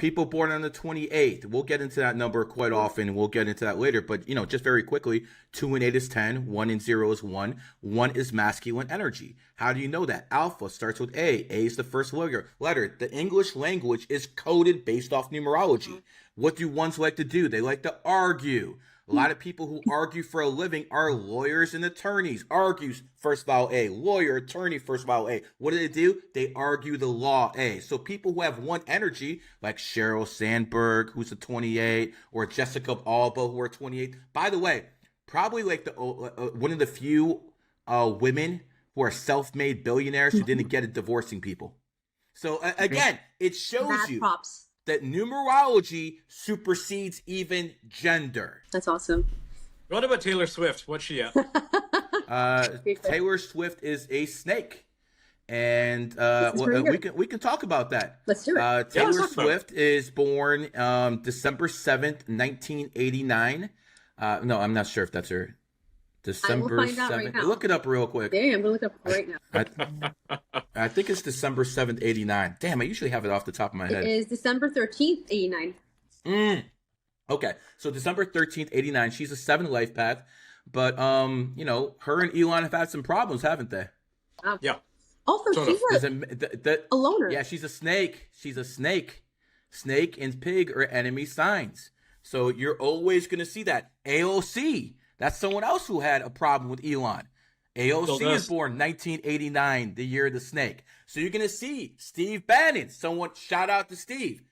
People born on the 28th. We'll get into that number quite often, and we'll get into that later. But, just very quickly, 2 and 8 is 10, 1 and 0 is 1. 1 is masculine energy. How do you know that? Alpha starts with A. A is the first letter. The English language is coded based off numerology. What do ones like to do? They like to argue. A lot of people who argue for a living are lawyers and attorneys. Argues, first vowel A. Lawyer, attorney, first vowel A. What do? They argue the law A. So people who have one energy, like Sheryl Sandberg, who's a 28, or Jessica Alba, who are 28. By the way, probably like the one of the few women who are self-made billionaires who didn't get it divorcing people. So again, it shows you that numerology supersedes even gender. That's awesome. What about Taylor Swift? What's she at? Taylor Swift is a snake, and we can talk about that. Let's do it. Taylor Swift is born December 7th, 1989. No, I'm not sure if that's her. December 7th. Right, look it up real quick. Yeah, I'm gonna look it up right now. I think it's December 7th, 89. Damn, I usually have it off the top of my head. It is December 13th, 89. Okay, so December 13th, 89. She's a 7 Lifepath, but her and Elon have had some problems, haven't they? Yeah. Also, she's a loner. Yeah, she's a snake. She's a snake. Snake and pig are enemy signs. So you're always going to see that. AOC, that's someone else who had a problem with Elon. AOC is born 1989, the year of the snake. So you're going to see Steve Bannon, shout out to Steve,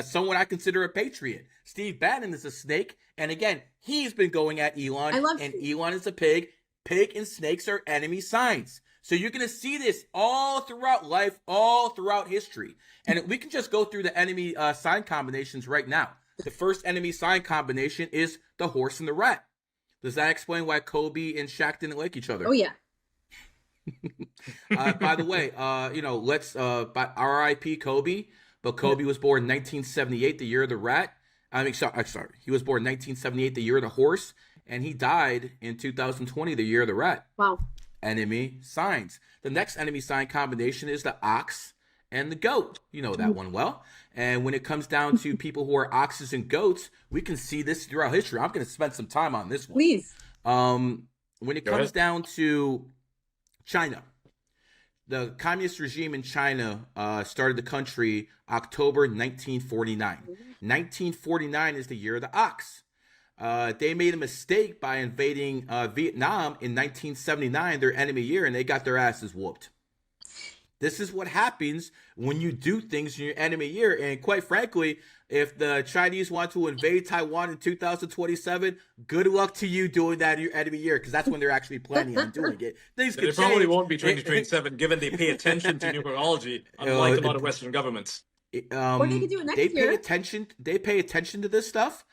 someone I consider a patriot. Steve Bannon is a snake. And again, he's been going at Elon. And Elon is a pig. Pig and snakes are enemy signs. So you're going to see this all throughout life, all throughout history. And we can just go through the enemy sign combinations right now. The first enemy sign combination is the horse and the rat. Does that explain why Kobe and Shaq didn't like each other? Oh, yeah. By the way, let's R.I.P. Kobe. But Kobe was born 1978, the year of the rat. Sorry. He was born 1978, the year of the horse. And he died in 2020, the year of the rat. Wow. Enemy signs. The next enemy sign combination is the ox and the goat. You know that one well. And when it comes down to people who are oxes and goats, we can see this throughout history. I'm going to spend some time on this one. Please. When it comes down to China, the communist regime in China started the country October 1949. 1949 is the year of the ox. They made a mistake by invading Vietnam in 1979, their enemy year, and they got their asses whooped. This is what happens when you do things in your enemy year. And quite frankly, if the Chinese want to invade Taiwan in 2027, good luck to you doing that in your enemy year, because that's when they're actually planning on doing it. Things could change. Probably won't be 2027, given they pay attention to numerology, unlike a lot of Western governments. Or they could do it next year. They pay attention to this stuff,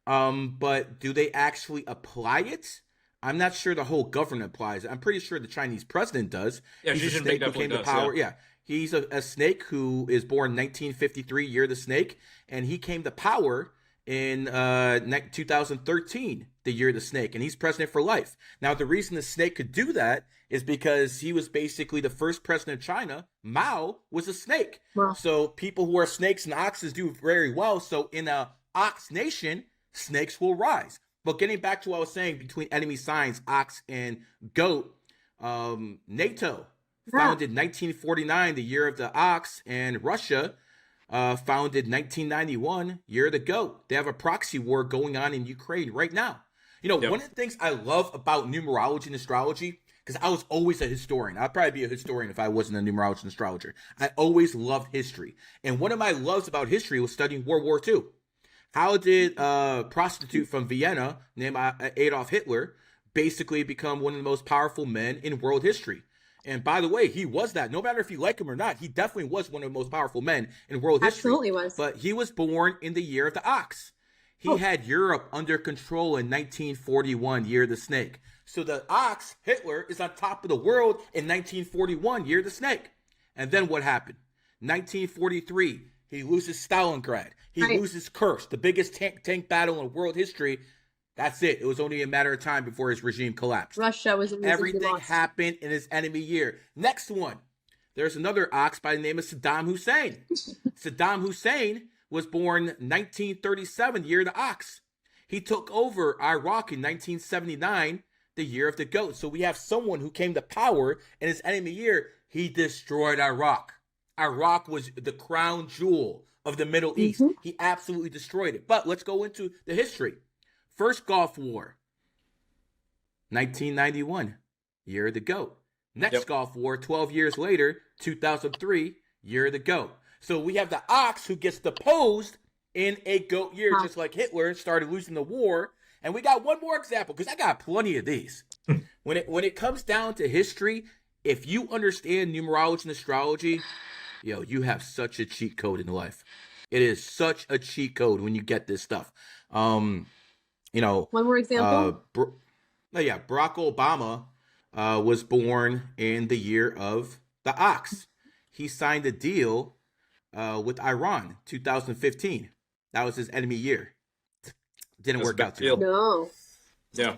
but do they actually apply it? I'm not sure the whole government applies. I'm pretty sure the Chinese president does. Yeah, Xi Jinping definitely does. Power. Yeah. He's a snake who is born 1953, year of the snake, and he came to power in 2013, the year of the snake, and he's president for life. Now, the reason the snake could do that is because he was basically the first president of China. Mao was a snake. Wow. So people who are snakes and oxes do very well. So in a ox nation, snakes will rise. But getting back to what I was saying between enemy signs, ox and goat, NATO, founded 1949, the year of the ox, and Russia, founded 1991, year of the goat. They have a proxy war going on in Ukraine right now. One of the things I love about numerology and astrology, because I was always a historian. I'd probably be a historian if I wasn't a numerologist and astrologer. I always loved history. And one of my loves about history was studying World War II. How did a prostitute from Vienna named Adolf Hitler basically become one of the most powerful men in world history? And by the way, he was that. No matter if you like him or not, he definitely was one of the most powerful men in world history. Absolutely was. But he was born in the year of the ox. He had Europe under control in 1941, year of the snake. So the ox, Hitler, is on top of the world in 1941, year of the snake. And then what happened? 1943, he loses Stalingrad. He loses Kursk, the biggest tank battle in world history. That's it. It was only a matter of time before his regime collapsed. Russia was a Everything happened in his enemy year. Next one. There's another ox by the name of Saddam Hussein. Saddam Hussein was born 1937, year of the ox. He took over Iraq in 1979, the year of the goat. So we have someone who came to power in his enemy year. He destroyed Iraq. Iraq was the crown jewel of the Middle East. He absolutely destroyed it. But let's go into the history. First Gulf War, 1991, year of the goat. Next Gulf War, 12 years later, 2003, year of the goat. So we have the ox who gets deposed in a goat year, just like Hitler started losing the war. And we got one more example, because I got plenty of these. When it comes down to history, if you understand numerology and astrology, you have such a cheat code in life. It is such a cheat code when you get this stuff. One more example. Barack Obama was born in the year of the ox. He signed a deal with Iran, 2015. That was his enemy year. Didn't work out too well. No. Yeah.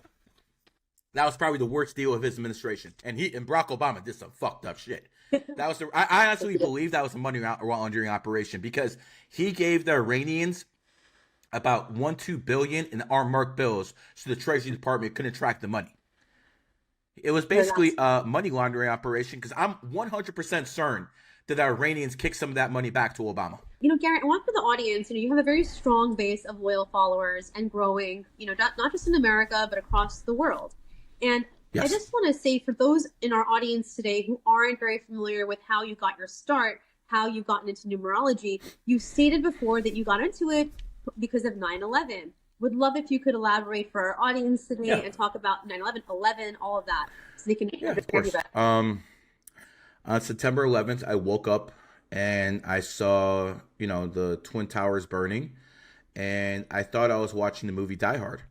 That was probably the worst deal of his administration. And Barack Obama did some fucked up shit. That was I honestly believe that was a money laundering operation, because he gave the Iranians about $2 billion in unmarked bills, so the Treasury Department couldn't track the money. It was basically a money laundering operation, because I'm 100% certain that the Iranians kicked some of that money back to Obama. Garrett, I want for the audience, you have a very strong base of loyal followers and growing, not just in America, but across the world. And I just want to say, for those in our audience today who aren't very familiar with how you got your start, how you've gotten into numerology, you stated before that you got into it because of 9/11. Would love if you could elaborate for our audience today and talk about 9/11, 11, all of that, so they can understand you better. On September 11th, I woke up and I saw, the Twin Towers burning, and I thought I was watching the movie Die Hard.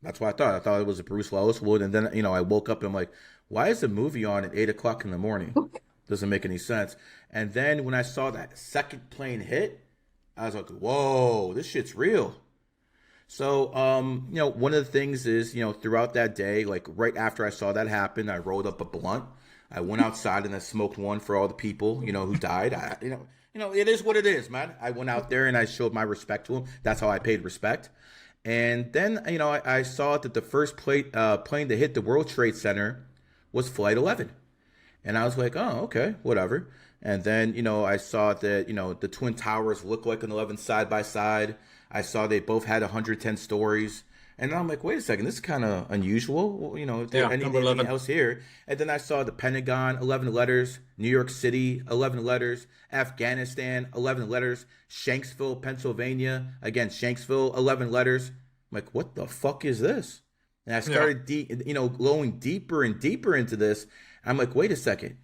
That's what I thought. I thought it was a Bruce Willis wood. And then, I woke up and I'm like, why is the movie on at 8 o'clock in the morning? Doesn't make any sense. And then when I saw that second plane hit, I was like, whoa, this shit's real. So, one of the things is, throughout that day, like right after I saw that happen, I rolled up a blunt. I went outside and I smoked one for all the people, who died. It is what it is, man. I went out there and I showed my respect to them. That's how I paid respect. And then, I saw that the first plane to hit the World Trade Center was Flight 11. And I was like, oh, okay, whatever. And then, I saw that, the Twin Towers look like an 11 side by side. I saw they both had 110 stories. And I'm like, wait a second, this is kind of unusual. Is there anything else here? And then I saw the Pentagon, 11 letters, New York City, 11 letters, Afghanistan, 11 letters, Shanksville, Pennsylvania, again, Shanksville, 11 letters. I'm like, what the fuck is this? And I started, going deeper and deeper into this. I'm like, wait a second,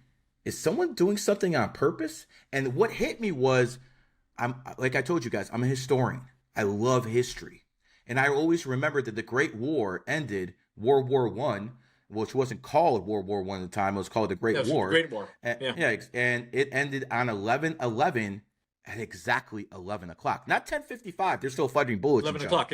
is someone doing something on purpose? And what hit me was, like I told you guys, I'm a historian. I love history. And I always remember that the Great War ended, World War I, which wasn't called World War I at the time. It was called the Great War. The Great War. And it ended on 11/11 at exactly 11 o'clock. Not 10:55. They're still fighting bullets. 11 o'clock,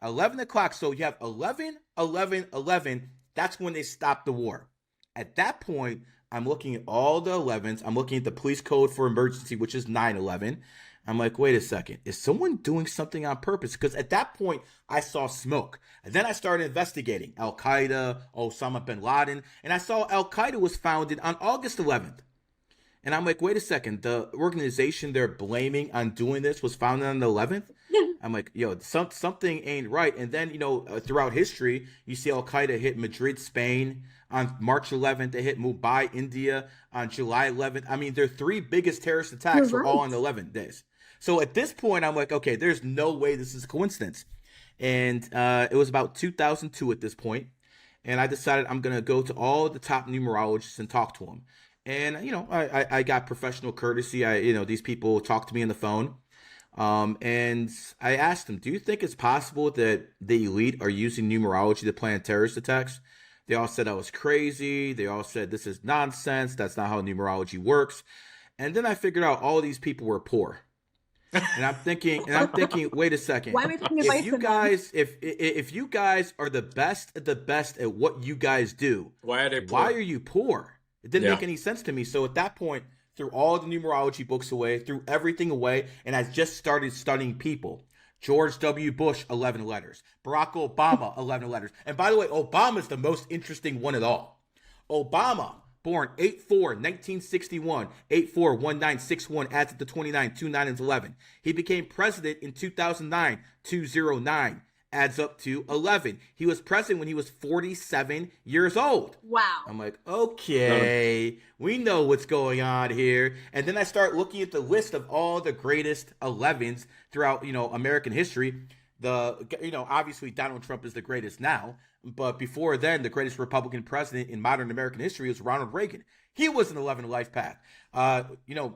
11 o'clock. So you have 11, 11, 11. That's when they stopped the war. At that point, I'm looking at all the 11s. I'm looking at the police code for emergency, which is 9/11. I'm like, wait a second, is someone doing something on purpose? Because at that point, I saw smoke. And then I started investigating Al-Qaeda, Osama bin Laden, and I saw Al-Qaeda was founded on August 11th. And I'm like, wait a second, the organization they're blaming on doing this was founded on the 11th? I'm like, something ain't right. And then, throughout history, you see Al-Qaeda hit Madrid, Spain. On March 11th, they hit Mumbai, India. On July 11th. I mean, their three biggest terrorist attacks were all on 11 days. So at this point, I'm like, okay, there's no way this is a coincidence. And it was about 2002 at this point. And I decided I'm going to go to all the top numerologists and talk to them. And, I got professional courtesy. These people talked to me on the phone. And I asked them, do you think it's possible that the elite are using numerology to plan terrorist attacks? They all said I was crazy. They all said this is nonsense. That's not how numerology works. And then I figured out all these people were poor. And I'm thinking, wait a second. Why am I taking advice from them? If you guys are the best at what you guys do, why are they poor? Why are you poor? It didn't make any sense to me. So at that point, threw all the numerology books away, threw everything away, and I just started studying people. George W. Bush, 11 letters. Barack Obama, 11 letters. And by the way, Obama's the most interesting one of all. Obama, born 8/4/1961, 8/4/1961, adds up to 29, 29 is 11. He became president in 2009, 209, adds up to 11. He was president when he was 47 years old. Wow. I'm like, okay, we know what's going on here. And then I start looking at the list of all the greatest 11s throughout, American history. Obviously Donald Trump is the greatest now, but before then, the greatest Republican president in modern American history was Ronald Reagan. He was an 11 life path. A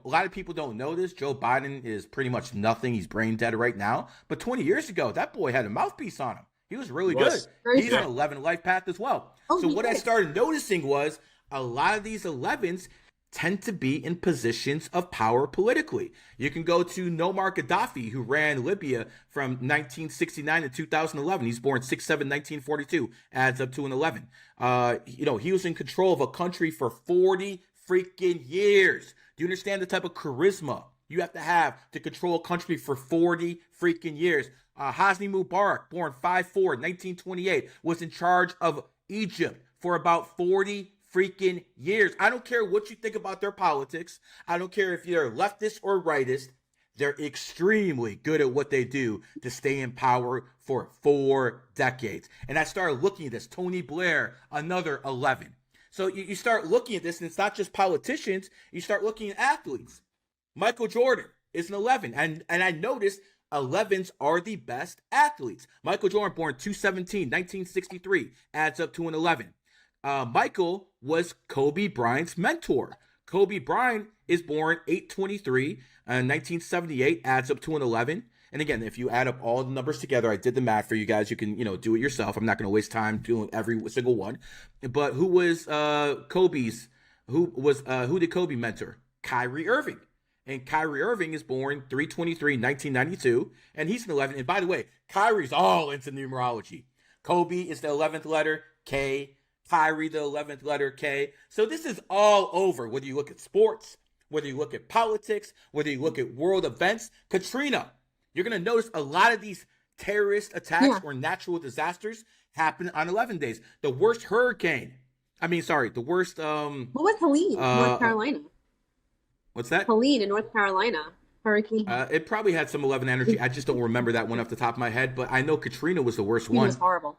lot of people don't know this. Joe Biden is pretty much nothing. He's brain dead right now. But 20 years ago, that boy had a mouthpiece on him. He was really good. He's an 11 life path as well. So what I started noticing was a lot of these 11s tend to be in positions of power politically. You can go to Muammar Gaddafi, who ran Libya from 1969 to 2011. He's born 6/7/1942, adds up to an 11. He was in control of a country for 40 freaking years. Do you understand the type of charisma you have to control a country for 40 freaking years? Hosni Mubarak, born 5/4/1928, was in charge of Egypt for about 40 freaking years. I don't care what you think about their politics. I don't care if you're leftist or rightist. They're extremely good at what they do to stay in power for 4 decades. And I started looking at this. Tony Blair, another 11. So you start looking at this, and it's not just politicians. You start looking at athletes. Michael Jordan is an 11. And I noticed 11s are the best athletes. Michael Jordan, born 2/17/1963, adds up to an 11. Michael was Kobe Bryant's mentor. Kobe Bryant is born 8/23/1978, adds up to an 11. And again, if you add up all the numbers together, I did the math for you guys. You can, do it yourself. I'm not going to waste time doing every single one. But who was who did Kobe mentor? Kyrie Irving. And Kyrie Irving is born 3/23/1992, and he's an 11. And by the way, Kyrie's all into numerology. Kobe is the 11th letter, K. Kyrie, the 11th letter, K. So this is all over, whether you look at sports, whether you look at politics, whether you look at world events. Katrina, you're going to notice a lot of these terrorist attacks or natural disasters happen on 11 days. The worst hurricane. The worst... what was Helene, North Carolina? What's that? Helene in North Carolina. Hurricane. It probably had some 11 energy. I just don't remember that one off the top of my head, but I know Katrina was the worst one. It was horrible.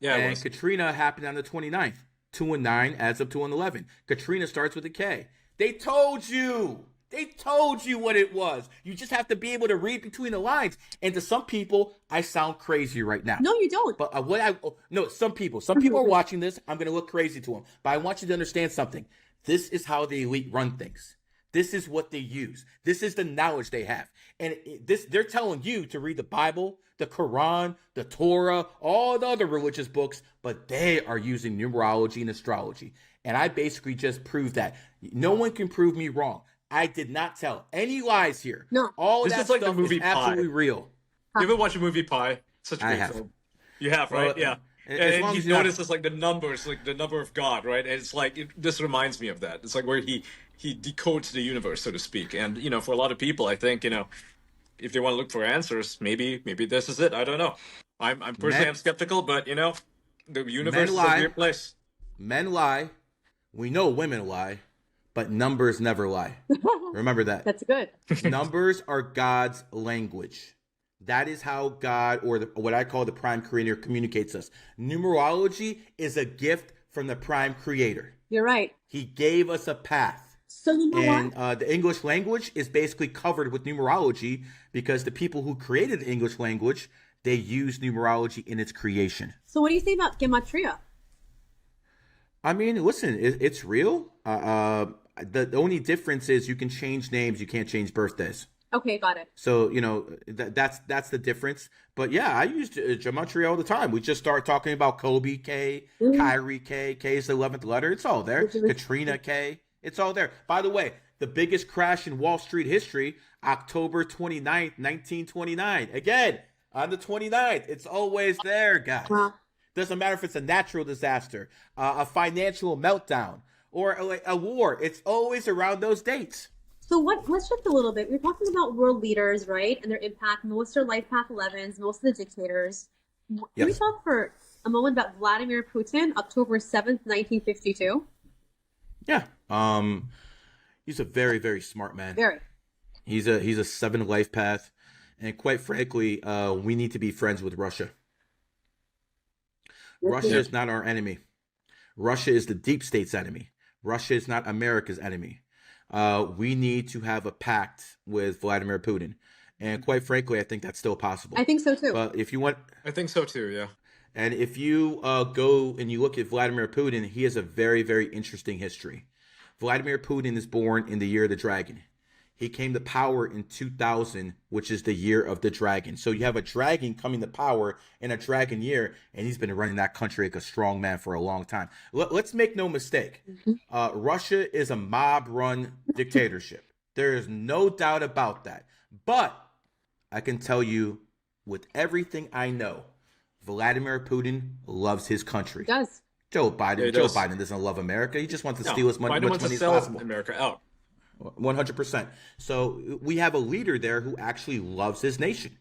Yeah, and Katrina happened on the 29th. 2 and 9 adds up to an 11. Katrina starts with a K. They told you. They told you what it was. You just have to be able to read between the lines. And to some people, I sound crazy right now. No, you don't. But some people are watching this. I'm going to look crazy to them. But I want you to understand something. This is how the elite run things. This is what they use. This is the knowledge they have. And they're telling you to read the Bible, the Quran, the Torah, all the other religious books, but they are using numerology and astrology. And I basically just proved that. No one can prove me wrong. I did not tell any lies here. No. All this that is like stuff the movie is absolutely real. You ever watch a movie Pi? Such a great film. You have, right? Yeah. And he notices like the numbers, like the number of God, right? And it's like this reminds me of that. It's like where he decodes the universe, so to speak. And for a lot of people, I think if they want to look for answers, maybe this is it. I don't know. I'm personally I'm skeptical, but the universe is a weird place. Men lie. We know women lie, but numbers never lie. Remember that. That's good. Numbers are God's language. That is how God, or what I call the prime creator, communicates us. Numerology is a gift from the prime creator. You're right. He gave us a path. So you know what? The English language is basically covered with numerology because the people who created the English language, they used numerology in its creation. So what do you say about gematria? Listen, it's real. The only difference is you can change names, you can't change birthdays. Okay, got it. So, that's the difference. But yeah, I use gematria all the time. We just start talking about Kobe K, Kyrie K. K is the 11th letter. It's all there. Katrina K. It's all there. By the way, the biggest crash in Wall Street history, October 29th, 1929. Again, on the 29th. It's always there, guys. Doesn't matter if it's a natural disaster, a financial meltdown, or a war. It's always around those dates. So let's shift a little bit. We're talking about world leaders, right? And their impact. Most are Lifepath 11s, most of the dictators. Can we talk for a moment about Vladimir Putin, October 7th, 1952? Yeah. He's a very, very smart man. Very. He's a 7 life path. And quite frankly, we need to be friends with Russia. Russia is not our enemy. Russia is the deep state's enemy. Russia is not America's enemy. We need to have a pact with Vladimir Putin. And quite frankly, I think that's still possible. I think so too. But if you want... I think so too, yeah. And if you go and you look at Vladimir Putin, he has a very, very interesting history. Vladimir Putin is born in the year of the dragon. He came to power in 2000, which is the year of the dragon. So you have a dragon coming to power in a dragon year, and he's been running that country like a strong man for a long time. Let's make no mistake. Russia is a mob-run dictatorship. There is no doubt about that. But I can tell you with everything I know, Vladimir Putin loves his country. He does. Joe Biden doesn't love America. He just wants to steal as much money as possible. America out. 100%. So we have a leader there who actually loves his nation.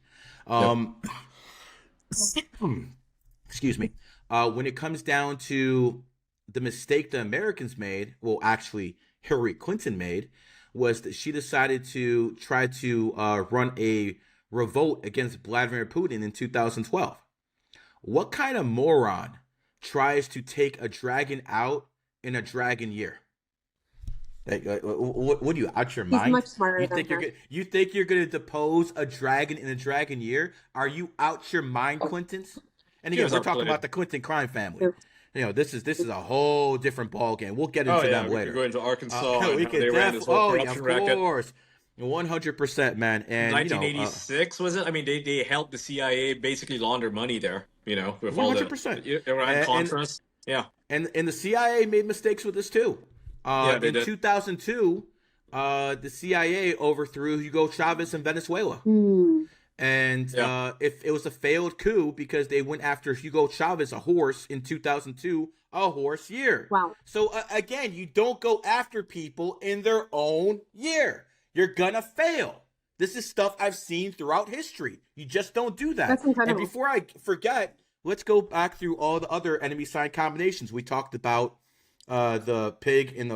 Excuse me. When it comes down to the mistake the Americans made, well, actually Hillary Clinton made, was that she decided to try to run a revolt against Vladimir Putin in 2012. What kind of moron tries to take a dragon out in a dragon year? What are you, out your mind? He's much smarter than her. You think you're going to depose a dragon in a dragon year? Are you out your mind, Clintons? And again, we're talking about the Clinton crime family. You know, this is a whole different ball game. We'll get into them later. We could go into Arkansas. We could definitely, of course. 100%, man. And 1986 was it? I mean, they helped the CIA basically launder money there. You know, with 100%. Iran Contras. Yeah. And the CIA made mistakes with this too. In 2002, the CIA overthrew Hugo Chavez in Venezuela. And if it was a failed coup because they went after Hugo Chavez, a horse, in 2002, a horse year. Wow. So again, you don't go after people in their own year. You're gonna fail. This is stuff I've seen throughout history. You just don't do that. That's incredible. And before I forget, let's go back through all the other enemy sign combinations. We talked about the pig and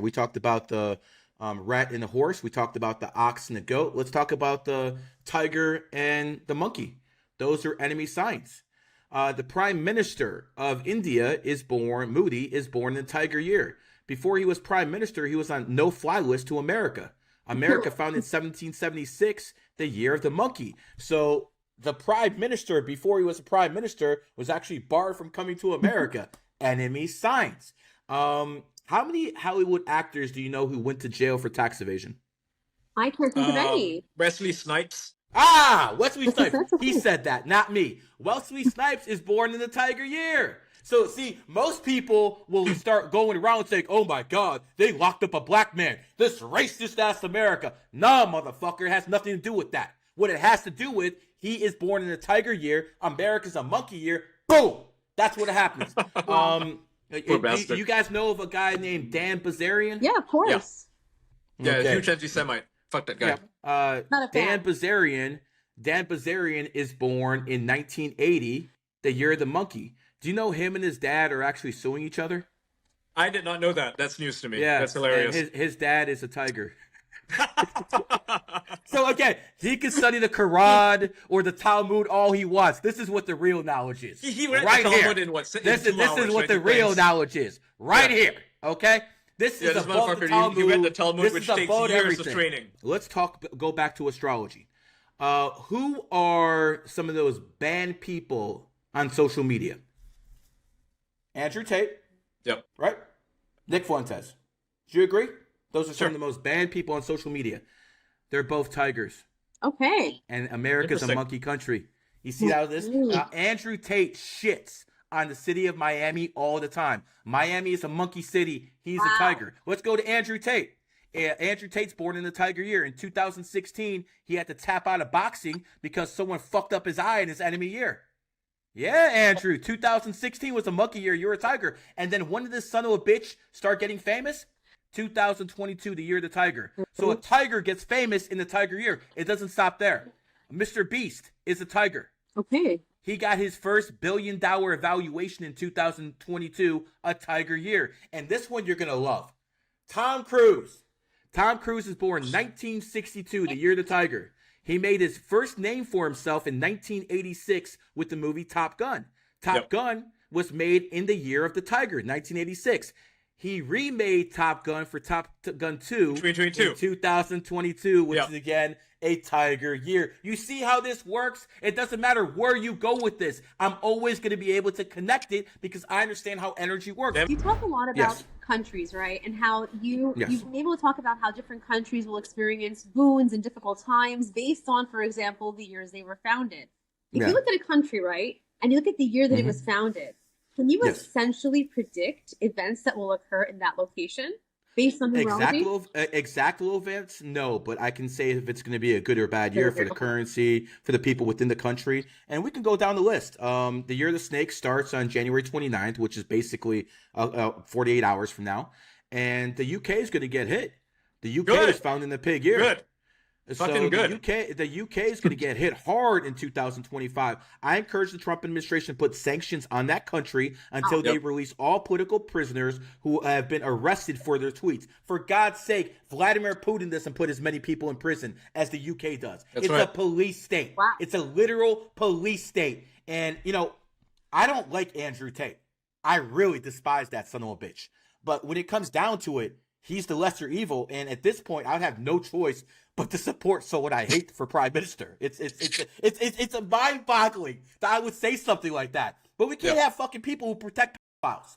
we talked about the rat and the horse. We talked about the ox and the goat. Let's talk about the tiger and the monkey. Those are enemy signs. The prime minister of India Modi is born in the tiger year. Before he was prime minister, he was on no-fly list to America. America founded in 1776, the year of the monkey. So the prime minister, before he was a prime minister, was actually barred from coming to America. Enemy signs. How many Hollywood actors do you know who went to jail for tax evasion? I can't think of any. Wesley Snipes. Wesley Snipes. He said that, not me. Wesley Snipes is born in the tiger year. So, see, most people will start going around saying, oh, my God, they locked up a black man. This racist-ass America. Nah, motherfucker, it has nothing to do with that. What it has to do with, he is born in the tiger year. America's a monkey year. Boom. That's what happens. You guys know of a guy named Dan Bilzerian? Yeah, of course. Yeah, huge anti-Semite. Fuck that guy. Yeah. Dan Bilzerian is born in 1980, the year of the monkey. Do you know him and his dad are actually suing each other? I did not know that. That's news to me. Yeah, that's hilarious. His dad is a tiger. So again, he can study the Quran or the Talmud all he wants. This is what the real knowledge is. He read the Talmud in what? This is what the real knowledge is. Here. Okay? This is above the Talmud. You read the Talmud, which takes years of training. Let's go back to astrology. Who are some of those banned people on social media? Andrew Tate. Yep. Right? Nick Fuentes. Do you agree? Those are some of the most banned people on social media. They're both tigers. Okay. And America's a monkey country. You see how this? Andrew Tate shits on the city of Miami all the time. Miami is a monkey city. He's a tiger. Let's go to Andrew Tate. Andrew Tate's born in the tiger year. In 2016, he had to tap out of boxing because someone fucked up his eye in his enemy year. Yeah, Andrew, 2016 was a monkey year. You're a tiger. And then when did this son of a bitch start getting famous? 2022, the year of the tiger. So a tiger gets famous in the tiger year. It doesn't stop there. Mr. Beast is a tiger. Okay. He got his first $1 billion evaluation in 2022, a tiger year. And this one you're going to love. Tom Cruise. Tom Cruise is born 1962, the year of the tiger. He made his first name for himself in 1986 with the movie Top Gun. Top Gun was made in the year of the tiger, 1986. He remade Top Gun for Top Gun 2 in 2022, which is again a tiger year. You see how this works? It doesn't matter where you go with this. I'm always going to be able to connect it because I understand how energy works. You talk a lot about countries, right? And how you've been able to talk about how different countries will experience boons and difficult times based on, for example, the years they were founded. If you look at a country, right, and you look at the year that it was founded, can you essentially predict events that will occur in that location based on numerology? Exact events? No, but I can say if it's going to be a good or bad year for the currency, for the people within the country. And we can go down the list. The year of the snake starts on January 29th, which is basically 48 hours from now. And the UK is going to get hit. The UK is found in the pig year. Good. So the UK is going to get hit hard in 2025. I encourage the Trump administration to put sanctions on that country until they release all political prisoners who have been arrested for their tweets. For God's sake, Vladimir Putin doesn't put as many people in prison as the UK does. It's a police state. Wow. It's a literal police state. And, I don't like Andrew Tate. I really despise that son of a bitch. But when it comes down to it, he's the lesser evil. And at this point, I would have no choice but to support someone I hate for prime minister. It's a mind-boggling that I would say something like that. But we can't have fucking people who protect pedophiles.